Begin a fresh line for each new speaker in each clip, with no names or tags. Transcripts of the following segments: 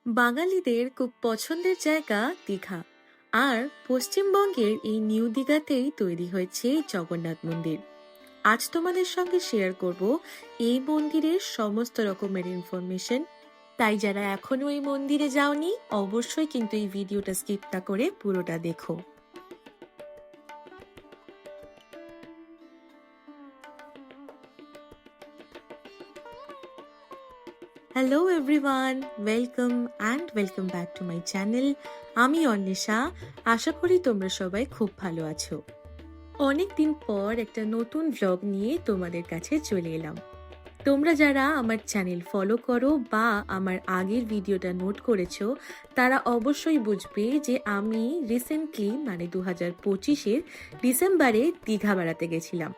বাঙালিদের খুব পছন্দের জায়গা দীঘা। আর পশ্চিমবঙ্গের এই নিউ দীঘাতেই তৈরি হয়েছে জগন্নাথ মন্দির। আজ তোমাদের সঙ্গে শেয়ার করব এই মন্দিরের সমস্ত রকমের ইনফরমেশন। তাই যারা এখনো এই মন্দিরে যাওনি, অবশ্যই কিন্তু এই ভিডিওটা স্কিপ না করে পুরোটা দেখো। Hello everyone, welcome back to my channel. আমি অন্বেষা। আশা করি তোমরা সবাই খুব ভালো আছো। অনেকদিন পর একটা নতুন ব্লগ নিয়ে তোমাদের কাছে চলে এলাম। তোমরা যারা আমার চ্যানেল ফলো করো বা আমার আগের ভিডিওটা নোট করেছো, তারা অবশ্যই বুঝবে যে আমি রিসেন্টলি মানে 2025-এর ডিসেম্বরে দীঘা বেড়াতে গেছিলাম।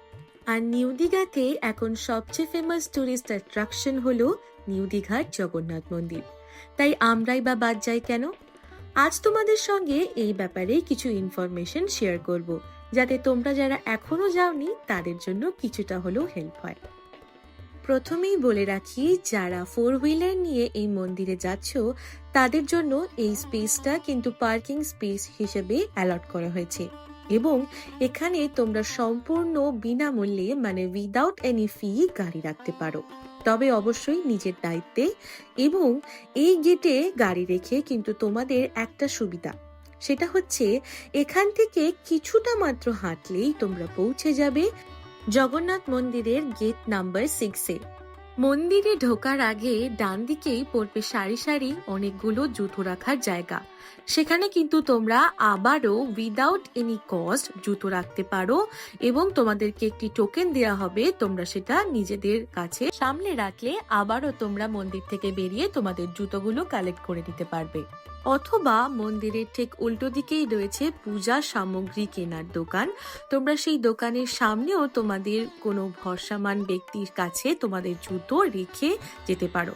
আর নিউ দীঘাতে এখন সবচেয়ে ফেমাস টুরিস্ট অ্যাট্রাকশন হলো নিউ দীঘার জগন্নাথ মন্দির। তাই আমরাই বা বাদ যাই কেন? আজ তোমাদের সঙ্গে এই ব্যাপারে কিছু ইনফরমেশন শেয়ার করব, যাতে তোমরা যারা এখনো যাওনি তাদের জন্য কিছুটা হলেও হেল্প হয়। প্রথমেই বলে রাখি, যারা 4 হুইলার নিয়ে এই মন্দিরে যাচ্ছ তাদের জন্য এই স্পেসটা কিন্তু পার্কিং স্পেস হিসেবে অ্যালট করা হয়েছে, এবং এখানে তোমরা সম্পূর্ণ বিনামূল্যে মানে উইদাউট এনি ফি গাড়ি রাখতে পারো, তবে অবশ্যই নিজের দায়িত্বে। এবং এই গেটে গাড়ি রেখে কিন্তু তোমাদের একটা সুবিধা, সেটা হচ্ছে এখান থেকে কিছুটা মাত্র হাঁটলেই তোমরা পৌঁছে যাবে জগন্নাথ মন্দিরের গেট নাম্বার 6-এ। মন্দিরে ঢোকার আগে ডান দিকেই পড়বে সারি সারি অনেকগুলো জুতো রাখার জায়গা। সেখানে কিন্তু তোমরা আবারও উইদাউট এনি কস্ট জুতো রাখতে পারো, এবং তোমাদেরকে একটি টোকেন দেওয়া হবে, তোমরা সেটা নিজেদের কাছে সামলে রাখলে আবারও তোমরা মন্দির থেকে বেরিয়ে তোমাদের জুতোগুলো কালেক্ট করে নিতে পারবে। অথবা মন্দিরের ঠিক উল্টো দিকেই রয়েছে পূজা সামগ্রী কেনার দোকান। তোমরা সেই দোকানের সামনেও তোমাদের কোনো ভরসামান ব্যক্তির কাছে তোমাদের জুতো রেখে যেতে পারো।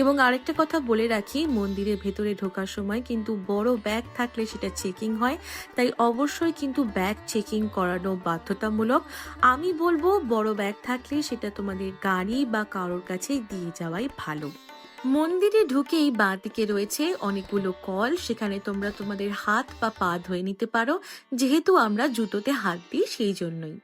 এবং আরেকটা কথা বলে রাখি, মন্দিরের ভেতরে ঢোকার সময় কিন্তু বড় ব্যাগ থাকলে সেটা চেকিং হয়, তাই অবশ্যই কিন্তু ব্যাগ চেকিং করানো বাধ্যতামূলক। আমি বলবো বড় ব্যাগ থাকলে সেটা তোমাদের গাড়ি বা কারোর কাছে দিয়ে যাওয়াই ভালো। মন্দিরে ঢুকেই বাঁ দিকে রয়েছে অনেকগুলো কল, সেখানে তোমরা তোমাদের হাত বা পা ধুয়ে নিতে পারো, যেহেতু আমরা জুতোতে হাত দিই সেই জন্যই।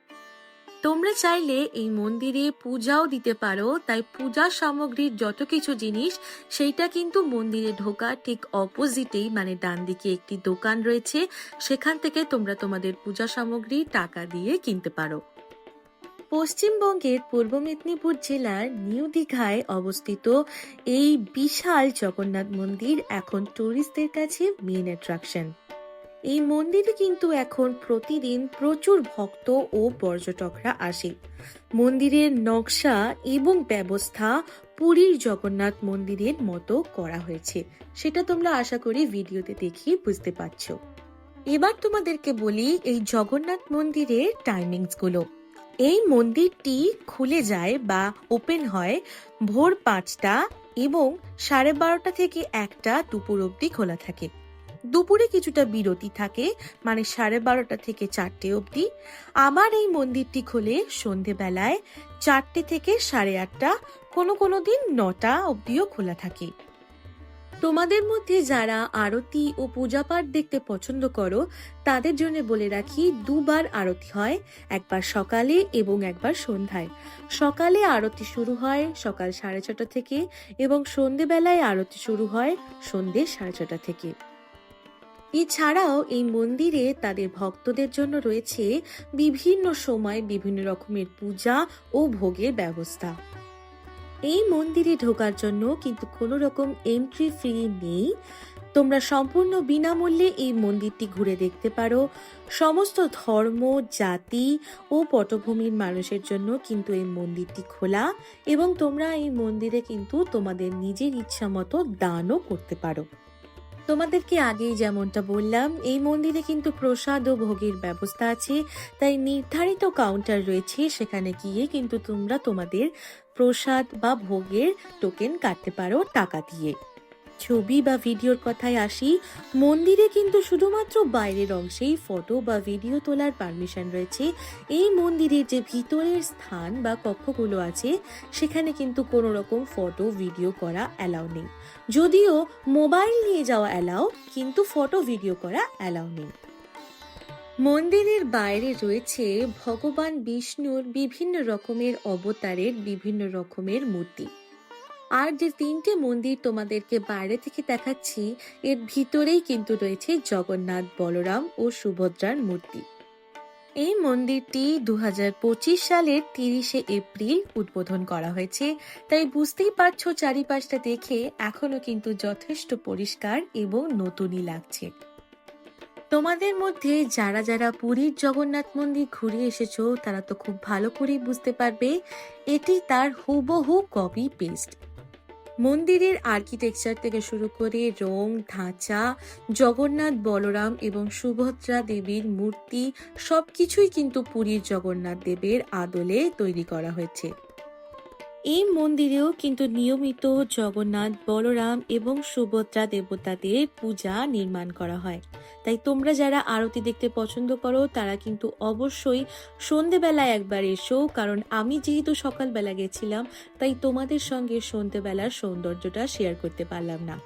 তোমরা চাইলে এই মন্দিরে পূজাও দিতে পারো, তাই পূজা সামগ্রীর যত কিছু জিনিস সেইটা কিন্তু মন্দিরে ঢোকা ঠিক অপোজিটেই মানে ডান দিকে একটি দোকান রয়েছে, সেখান থেকে তোমরা তোমাদের পূজা সামগ্রী টাকা দিয়ে কিনতে পারো। পশ্চিমবঙ্গের পূর্ব মেদিনীপুর জেলার নিউ দীঘায় অবস্থিত এই বিশাল জগন্নাথ মন্দির এখন টুরিস্টদের কাছে মেন অ্যাট্রাকশন। এই মন্দিরে কিন্তু এখন প্রতিদিন প্রচুর ভক্ত ও পর্যটকরা আসে। মন্দিরের নকশা এবং ব্যবস্থা পুরীর জগন্নাথ মন্দিরের মতো করা হয়েছে, সেটা তোমরা আশা করি ভিডিওতে দেখি বুঝতে পারছো। এবার তোমাদেরকে বলি এই জগন্নাথ মন্দিরের টাইমিংস গুলো। এই মন্দিরটি খুলে যায় বা ওপেন হয় ভোর 5টা এবং 12:30 থেকে 1টা দুপুর অবধি খোলা থাকে। দুপুরে কিছুটা বিরতি থাকে, মানে 12:30 থেকে 4টে অবধি। আবার এই মন্দিরটি খোলে সন্ধেবেলায় 4টে থেকে 8:30, কোনো দিন 9টা অবধিও খোলা থাকে। তোমাদের মধ্যে যারা আরতি ও পূজা পাঠ দেখতে পছন্দ করো তাদের জন্য বলে রাখি, দুবার আরতি হয়, একবার সকালে এবং একবার সন্ধ্যায়। সকালে আরতি শুরু হয় সকাল 6:30 থেকে এবং সন্ধেবেলায় আরতি শুরু হয় সন্ধে 6:30 থেকে। এছাড়াও এই মন্দিরে তাদের ভক্তদের জন্য রয়েছে বিভিন্ন সময় বিভিন্ন রকমের পূজা ও ভোগের ব্যবস্থা। এই মন্দিরে ঢোকার জন্য কিন্তু কোনো রকম এন্ট্রি ফি নেই। তোমরা সম্পূর্ণ বিনামূল্যে এই মন্দিরটি ঘুরে দেখতে পারো। সমস্ত ধর্ম, জাতি ও পটভূমির মানুষের জন্য কিন্তু এই মন্দিরটি খোলা, এবং তোমরা এই মন্দিরে কিন্তু তোমাদের নিজের ইচ্ছা মতো দানও করতে পারো। তোমাদেরকে আগেই যেমনটা বললাম, এই মন্দিরে কিন্তু প্রসাদ ও ভোগের ব্যবস্থা আছে, তাই নির্ধারিত কাউন্টার রয়েছে, সেখানে গিয়ে কিন্তু তোমরা তোমাদের প্রসাদ বা ভোগের টোকেন কাটতে পারো টাকা দিয়ে। ছবি বা ভিডিওর কথায় আসি, মন্দিরে কিন্তু শুধুমাত্র বাইরের অংশেই ফটো বা ভিডিও তোলার পারমিশন রয়েছে। এই মন্দিরের যে ভিতরের স্থান বা কক্ষগুলো আছে, সেখানে কিন্তু কোনো রকম ফটো ভিডিও করা অ্যালাউ নেই। যদিও মোবাইল নিয়ে যাওয়া অ্যালাউ, কিন্তু ফটো ভিডিও করা অ্যালাউ নেই। মন্দিরের বাইরে রয়েছে ভগবান বিষ্ণুর বিভিন্ন রকমের অবতারের বিভিন্ন রকমের মূর্তি। আর যে তিনটে মন্দির তোমাদেরকে বাইরে থেকে দেখাচ্ছি, এর ভিতরেই কিন্তু রয়েছে জগন্নাথ, বলরাম ও সুভদ্রার মূর্তি। এই মন্দিরটি 2025 সালের 30শে এপ্রিল উদ্বোধন করা হয়েছে, তাই বুঝতেই পারছো চারিপাশটা দেখে এখনো কিন্তু যথেষ্ট পরিষ্কার এবং নতুনই লাগছে। তোমাদের মধ্যে যারা যারা পুরীর জগন্নাথ মন্দির ঘুরে এসেছো, তারা তো খুব ভালো করেই বুঝতে পারবে এটি তার হুবহু কপি পেস্ট। মন্দিরের আর্কিটেকচার থেকে শুরু করে রং, ঢাঁচা, জগন্নাথ, বলরাম এবং সুভদ্রা দেবীর মূর্তি সবকিছুই কিন্তু পুরীর জগন্নাথ দেবের আদলে তৈরি করা হয়েছে। এই মন্দিরেও কিন্তু নিয়মিত জগন্নাথ, বলরাম এবং সুভদ্রা দেবতাদের পূজা নির্মাণ করা হয়। তাই তোমরা যারা আরতি দেখতে পছন্দ করো, তারা কিন্তু অবশ্যই সন্ধেবেলায় একবার এসো, কারণ আমি যেহেতু সকালবেলা গেছিলাম, তাই তোমাদের সঙ্গে সন্ধেবেলার সৌন্দর্যটা শেয়ার করতে পারলাম না।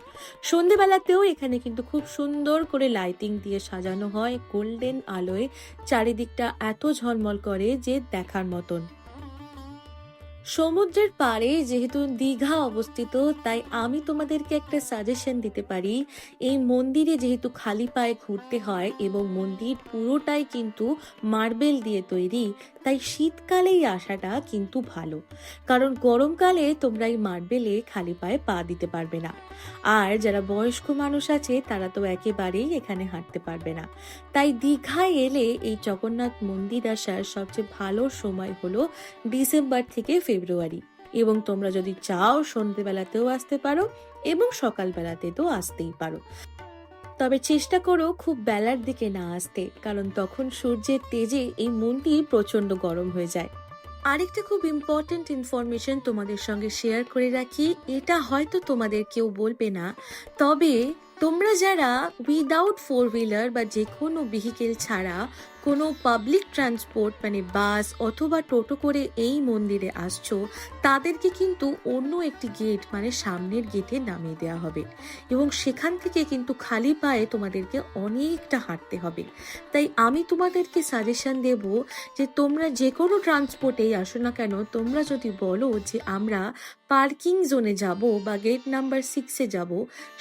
সন্ধেবেলাতেও এখানে কিন্তু খুব সুন্দর করে লাইটিং দিয়ে সাজানো হয়, গোল্ডেন আলোয় চারিদিকটা এত ঝলমল করে যে দেখার মতন। সমুদ্রের পাড়ে যেহেতু দীঘা অবস্থিত, তাই আমি তোমাদেরকে একটা সাজেশন দিতে পারি। এই মন্দিরে যেহেতু খালি পায়ে ঘুরতে হয় এবং মন্দির পুরোটাই কিন্তু মার্বেল দিয়ে তৈরি, তাই শীতকালেই আসাটা কিন্তু ভালো, কারণ গরমকালে তোমরা এই মার্বেলে খালি পায়ে পা দিতে পারবে না। আর যারা বয়স্ক মানুষ আছে, তারা তো একেবারেই এখানে হাঁটতে পারবে না। তাই দীঘায় এলে এই জগন্নাথ মন্দির আসার সবচেয়ে ভালো সময় হলো ডিসেম্বর থেকে ফেব্রুয়ারি, এবং তোমরা যদি চাও সন্ধ্যেবেলাতেও আসতে পারো এবং সকালবেলাতে তো আসতেই পারো। তবে চেষ্টা করো খুব বেলার দিকে না আসতে, কারণ তখন সূর্যের তেজে এই মন্দির প্রচন্ড গরম হয়ে যায়। আরেকটা খুব ইম্পর্টেন্ট ইনফরমেশন তোমাদের সঙ্গে শেয়ার করে রাখি, এটা হয়তো তোমাদের কেউ বলবে না, তবে তোমরা যারা উইদাউট ফোর হুইলার বা যে কোনো ভেহিকেল ছাড়া কোনো পাবলিক ট্রান্সপোর্ট মানে বাস অথবা টোটো করে এই মন্দিরে আসছো, তাদেরকে কিন্তু অন্য একটি গেট মানে সামনের গেটে নামিয়ে দেওয়া হবে, এবং সেখান থেকে কিন্তু খালি পায়ে তোমাদেরকে অনেকটা হাঁটতে হবে। তাই আমি তোমাদেরকে সাজেশন দেব যে তোমরা যে কোনো ট্রান্সপোর্টেই আসো না কেন, তোমরা যদি বলো যে আমরা পার্কিং জোনে যাব বা গেট নাম্বার 6-এ যাব,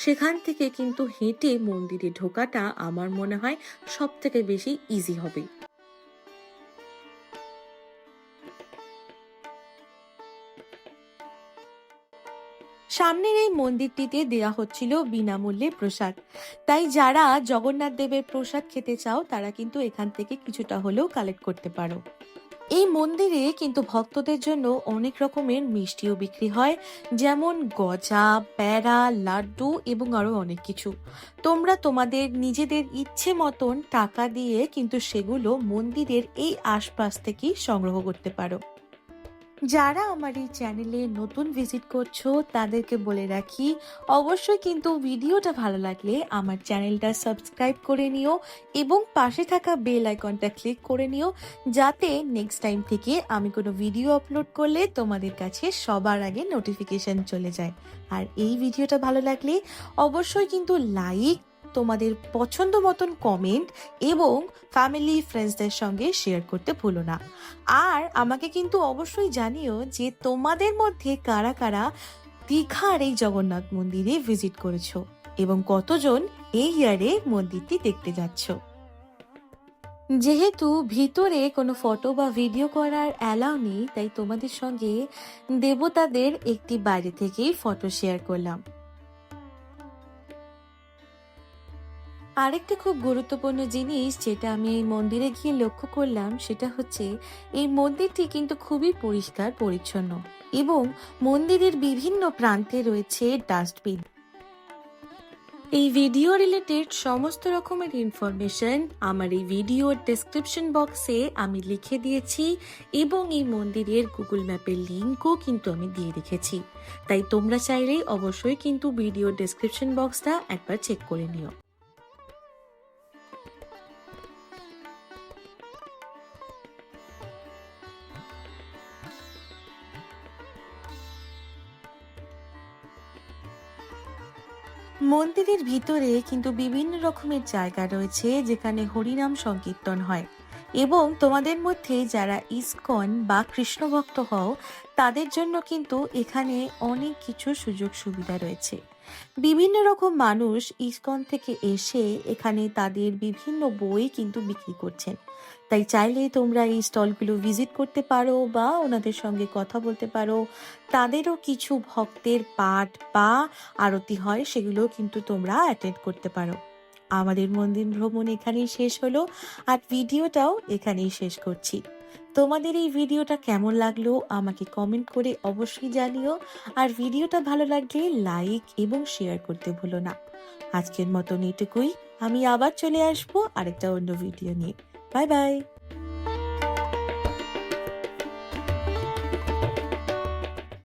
সেখান থেকে কিন্তু হেঁটে মন্দিরে ঢোকাটা আমার মনে হয় সব থেকে বেশি ইজি হবে। সামনের এই মন্দিরটিতে দেয়া হচ্ছিল বিনামূল্যে প্রসাদ, তাই যারা জগন্নাথ দেবের প্রসাদ খেতে চাও, তারা কিন্তু এখান থেকে কিছুটা হলেও কালেক্ট করতে পারো। এই মন্দিরে কিন্তু ভক্তদের জন্য অনেক রকমের মিষ্টিও বিক্রি হয়, যেমন গজা, প্যাড়া, লাড্ডু এবং আরো অনেক কিছু। তোমরা তোমাদের নিজেদের ইচ্ছে মতন টাকা দিয়ে কিন্তু সেগুলো মন্দিরের এই আশপাশ থেকেই সংগ্রহ করতে পারো। যারা আমার এই চ্যানেলে নতুন ভিজিট করছো, তাদেরকে বলে রাখি, অবশ্যই কিন্তু ভিডিওটা ভালো লাগলে আমার চ্যানেলটা সাবস্ক্রাইব করে নিও এবং পাশে থাকা বেল আইকনটা ক্লিক করে নিও, যাতে নেক্সট টাইম থেকে আমি কোনো ভিডিও আপলোড করলে তোমাদের কাছে সবার আগে নোটিফিকেশন চলে যায়। আর এই ভিডিওটা ভালো লাগলে অবশ্যই কিন্তু লাইক, তোমাদের পছন্দ মতন কমেন্ট এবং ফ্যামিলি ফ্রেন্ডসদের সঙ্গে শেয়ার করতে ভুলো না। আর আমাকে কিন্তু অবশ্যই জানিও যে তোমাদের মধ্যে কারা কারা দীঘার এই জগন্নাথ মন্দিরে ভিজিট করেছো এবং কতজন এই ইয়ারে মন্দিরটি দেখতে যাচ্ছ। যেহেতু ভিতরে কোনো ফটো বা ভিডিও করার অ্যালাউ নেই, তাই তোমাদের সঙ্গে দেবতাদের একটি বাইরে থেকেই ফটো শেয়ার করলাম। আরেকটা খুব গুরুত্বপূর্ণ জিনিস যেটা আমি এই মন্দিরে গিয়ে লক্ষ্য করলাম, সেটা হচ্ছে এই মন্দিরটি কিন্তু খুবই পরিষ্কার পরিচ্ছন্ন এবং মন্দিরের বিভিন্ন প্রান্তে রয়েছে ডাস্টবিন। এই ভিডিও রিলেটেড সমস্ত রকমের ইনফরমেশন আমার এই ভিডিওর ডেসক্রিপশন বক্সে আমি লিখে দিয়েছি, এবং এই মন্দিরের গুগল ম্যাপের লিঙ্কও কিন্তু আমি দিয়ে রেখেছি। তাই তোমরা চাইলেই অবশ্যই কিন্তু ভিডিওর ডেসক্রিপশন বক্সটা একবার চেক করে নিও। মন্দিরের ভিতরে কিন্তু বিভিন্ন রকমের জায়গা রয়েছে যেখানে হরিনাম সংকীর্তন হয়, এবং তোমাদের মধ্যে যারা ইসকন বা কৃষ্ণ ভক্ত হও তাদের জন্য কিন্তু এখানে অনেক কিছু সুযোগ সুবিধা রয়েছে। বিভিন্ন রকম মানুষ ইসকন থেকে এসে এখানে তাদের বিভিন্ন বই কিন্তু বিক্রি করছেন। তাই চাইলে তোমরা এই স্টলগুলো ভিজিট করতে পারো বা ওনাদের সঙ্গে কথা বলতে পারো। তাদেরও কিছু ভক্তের পাঠ বা আরতি হয়, সেগুলো কিন্তু তোমরা অ্যাটেন্ড করতে পারো। আমাদের মন্দির ভ্রমণ এখানেই শেষ হলো, আর ভিডিওটাও এখানেই শেষ করছি। তোমাদের এই ভিডিওটা কেমন লাগলো আমাকে কমেন্ট করে অবশ্যই জানিও, আর ভিডিওটা ভালো লাগলে লাইক এবং শেয়ার করতে ভুলো না। আজকের মতন এটুকুই, আমি আবার চলে আসবো আরেকটা অন্য ভিডিও নিয়ে। Bye bye.